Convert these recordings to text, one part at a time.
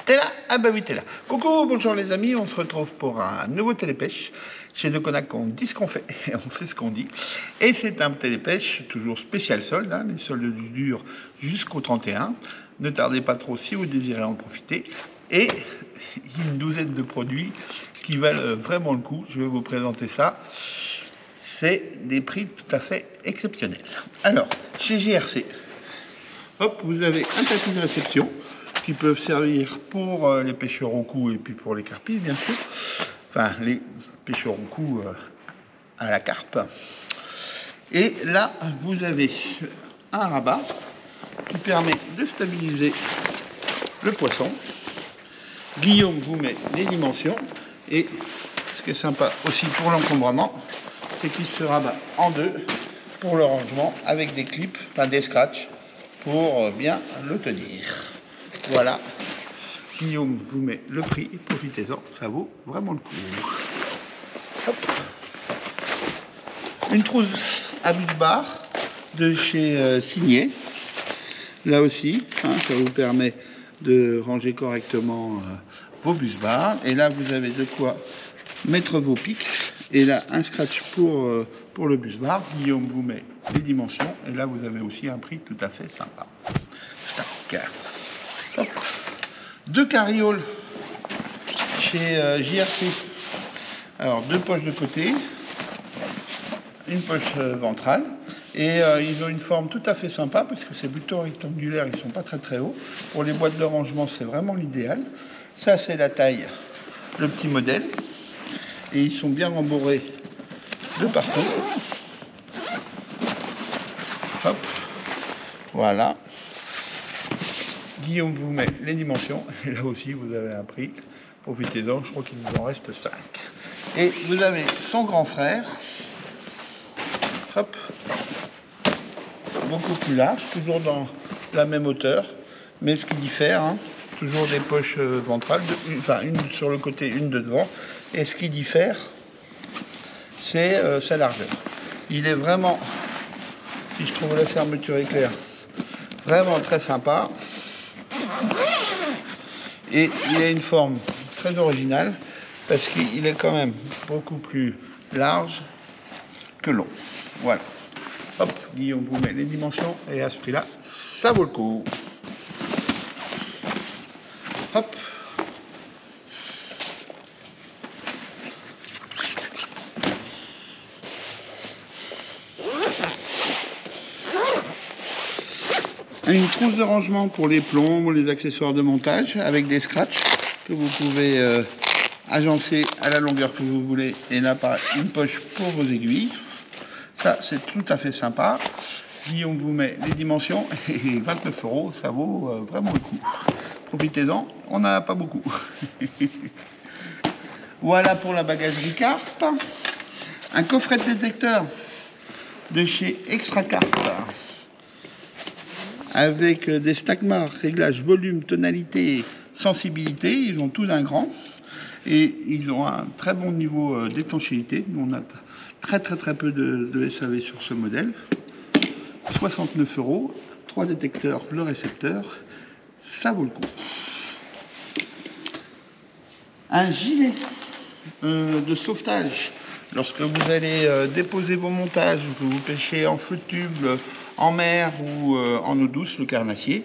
T'es là? Ah bah oui, t'es là. Coucou, bonjour les amis, on se retrouve pour un nouveau télépêche. Chez Deconac, on dit ce qu'on fait et on fait ce qu'on dit. Et c'est un télépêche toujours spécial solde, hein. Les soldes durent jusqu'au 31. Ne tardez pas trop si vous désirez en profiter. Et il y a une douzaine de produits qui valent vraiment le coup. Je vais vous présenter ça. C'est des prix tout à fait exceptionnels. Alors, chez GRC, hop, vous avez un tapis de réception qui peuvent servir pour les pêcheurs au cou et puis pour les carpilles, bien sûr. Enfin, les pêcheurs au cou à la carpe. Et là, vous avez un rabat qui permet de stabiliser le poisson. Guillaume vous met les dimensions. Et ce qui est sympa aussi pour l'encombrement, c'est qu'il se rabat en deux pour le rangement avec des clips, enfin des scratchs, pour bien le tenir. Voilà, Guillaume vous met le prix, profitez-en, ça vaut vraiment le coup. Hop. Une trousse à buse-barre de chez Signé. Là aussi, hein, ça vous permet de ranger correctement vos buse-barres. Et là, vous avez de quoi mettre vos pics. Et là, un scratch pour le buse-barre. Guillaume vous met les dimensions. Et là, vous avez aussi un prix tout à fait sympa. Hop. 2 carrioles chez JRC. Alors, 2 poches de côté, une poche ventrale. Et ils ont une forme tout à fait sympa parce que c'est plutôt rectangulaire, ils ne sont pas très très hauts. Pour les boîtes de rangement, c'est vraiment l'idéal. Ça, c'est la taille, le petit modèle. Et ils sont bien rembourrés de partout. Hop. Voilà. Guillaume vous met les dimensions. Et là aussi, vous avez un prix. Profitez-en, je crois qu'il nous en reste 5. Et vous avez son grand frère. Hop. Beaucoup plus large, toujours dans la même hauteur. Mais ce qui diffère, hein, toujours des poches ventrales, enfin une sur le côté, une de devant. Et ce qui diffère, c'est sa largeur. Il est vraiment, si je trouve la fermeture éclair, vraiment très sympa. Et il a une forme très originale parce qu'il est quand même beaucoup plus large que long. Voilà. Hop, Guillaume vous met les dimensions et à ce prix-là, ça vaut le coup. Hop. Une trousse de rangement pour les plombs ou les accessoires de montage avec des scratchs que vous pouvez agencer à la longueur que vous voulez. Et là, une poche pour vos aiguilles. Ça, c'est tout à fait sympa. Guillaume vous met les dimensions et 29 €, ça vaut vraiment le coup. Profitez-en, on n'en a pas beaucoup. Voilà pour la bagagerie carpe. Un coffret de détecteur de chez Extra Carpe avec des stagmars, réglages, volume, tonalité, sensibilité. Ils ont tout d'un grand et ils ont un très bon niveau d'étanchéité. On a très peu de SAV sur ce modèle. 69 €, 3 détecteurs, le récepteur, ça vaut le coup. Un gilet de sauvetage. Lorsque vous allez déposer vos montages, que vous pêchez en flot de tube, en mer ou en eau douce, le carnassier,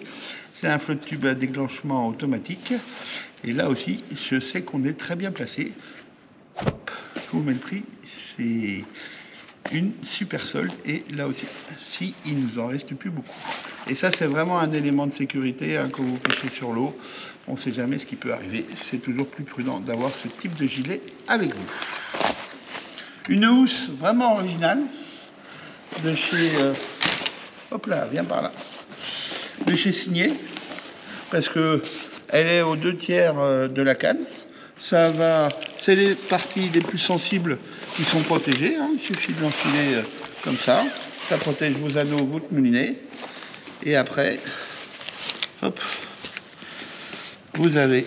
c'est un flot de tube à déclenchement automatique. Et là aussi, je sais qu'on est très bien placé. Hop, je vous mets le prix, c'est une super solde. Et là aussi, si il nous en reste plus beaucoup. Et ça, c'est vraiment un élément de sécurité hein, quand vous pêchez sur l'eau. On ne sait jamais ce qui peut arriver. C'est toujours plus prudent d'avoir ce type de gilet avec vous. Une housse vraiment originale de chez... hop là, viens par là. De chez Signé. Parce que elle est aux 2/3 de la canne. Ça va... C'est les parties les plus sensibles qui sont protégées. Hein. Il suffit de l'enfiler comme ça. Ça protège vos anneaux, votre moulinet. Et après, hop, vous avez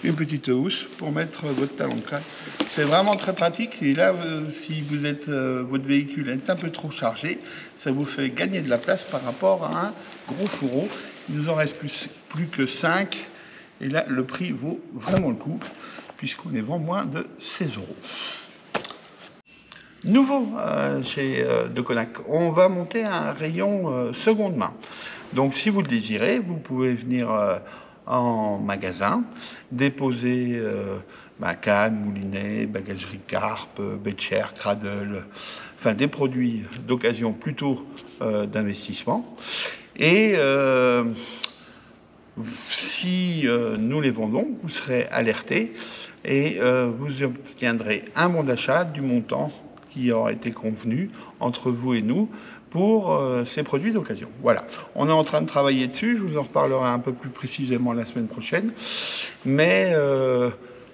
une petite housse pour mettre votre talon de crâne. C'est vraiment très pratique. Et là, si vous êtes, votre véhicule est un peu trop chargé, ça vous fait gagner de la place par rapport à un gros fourreau. Il nous en reste plus que 5. Et là, le prix vaut vraiment le coup, puisqu'on les vend moins de 16 euros. Nouveau chez Deconac, on va monter un rayon seconde main. Donc si vous le désirez, vous pouvez venir en magasin, déposer cannes, moulinets, bagagerie carpe, Becher, Cradle, enfin des produits d'occasion plutôt d'investissement. Et si nous les vendons, vous serez alerté et vous obtiendrez un bon d'achat du montant qui aura été convenu entre vous et nous pour ces produits d'occasion. Voilà, on est en train de travailler dessus, je vous en reparlerai un peu plus précisément la semaine prochaine, mais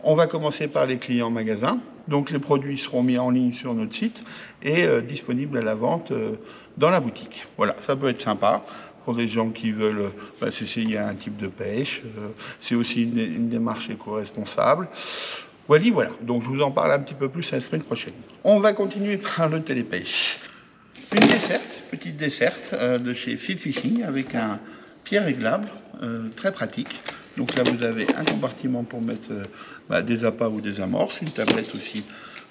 on va commencer par les clients magasins, donc les produits seront mis en ligne sur notre site et disponibles à la vente dans la boutique. Voilà, ça peut être sympa pour des gens qui veulent s'essayer à un type de pêche, c'est aussi une démarche éco-responsable. Voilà, donc je vous en parle un petit peu plus la semaine prochaine. On va continuer par le télépêche. Une desserte, petite desserte de chez Fit Fishing avec un pied réglable, très pratique. Donc là vous avez un compartiment pour mettre des appâts ou des amorces, une tablette aussi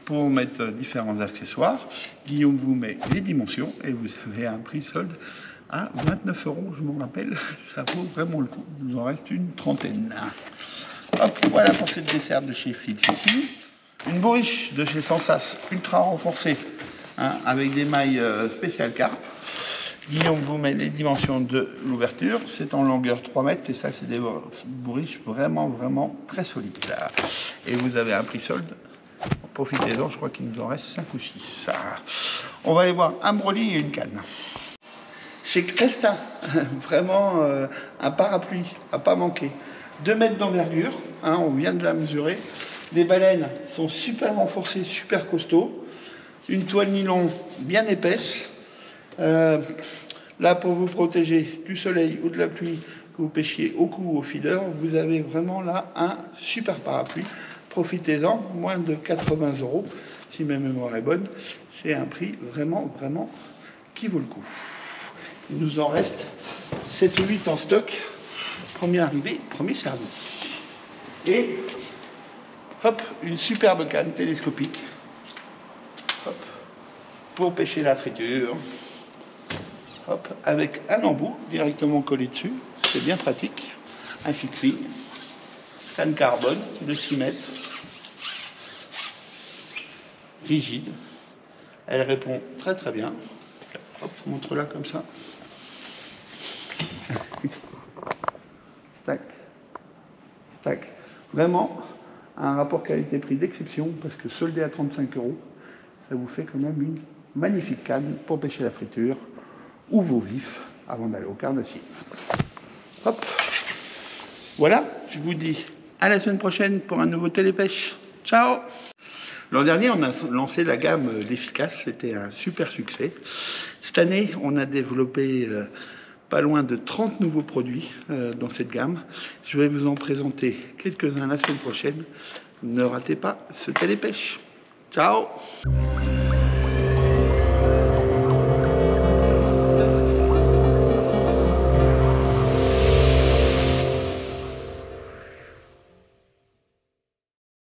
pour mettre différents accessoires. Guillaume vous met les dimensions et vous avez un prix solde à 29 €, je m'en rappelle, ça vaut vraiment le coup. Il nous en reste une trentaine. Hop, voilà pour cette desserte de chez Fit Fishing. Une bourriche de chez Sensas, ultra renforcée, avec des mailles spéciales carpe. Guillaume vous met les dimensions de l'ouverture. C'est en longueur 3 mètres et ça, c'est des bourriches vraiment, vraiment très solides. Et vous avez un prix solde. Profitez-en, je crois qu'il nous en reste 5 ou 6. On va aller voir un broli et une canne. Chez Cresta, vraiment un parapluie à pas manquer. 2 mètres d'envergure, on vient de la mesurer. Les baleines sont super renforcées, super costauds. Une toile nylon bien épaisse. Là, pour vous protéger du soleil ou de la pluie, que vous pêchiez au cou ou au feeder, vous avez vraiment là un super parapluie. Profitez-en, moins de 80 €, si ma mémoire est bonne. C'est un prix vraiment, vraiment qui vaut le coup. Il nous en reste 7 ou 8 en stock. Premier arrivé, premier servi. Et hop, une superbe canne télescopique. Hop, pour pêcher la friture. Hop, avec un embout directement collé dessus. C'est bien pratique. Un fixe-fille. Canne carbone de 6 mètres. Rigide. Elle répond très très bien. Hop, montre-la comme ça. Tac, tac. Vraiment un rapport qualité-prix d'exception parce que soldé à 35 €, ça vous fait quand même une magnifique canne pour pêcher la friture ou vos vifs avant d'aller au carnassier. Hop. Voilà, je vous dis à la semaine prochaine pour un nouveau télépêche. Ciao. L'an dernier, on a lancé la gamme l'Efficace, c'était un super succès. Cette année, on a développé pas loin de 30 nouveaux produits dans cette gamme. Je vais vous en présenter quelques-uns la semaine prochaine. Ne ratez pas ce télépêche. Ciao!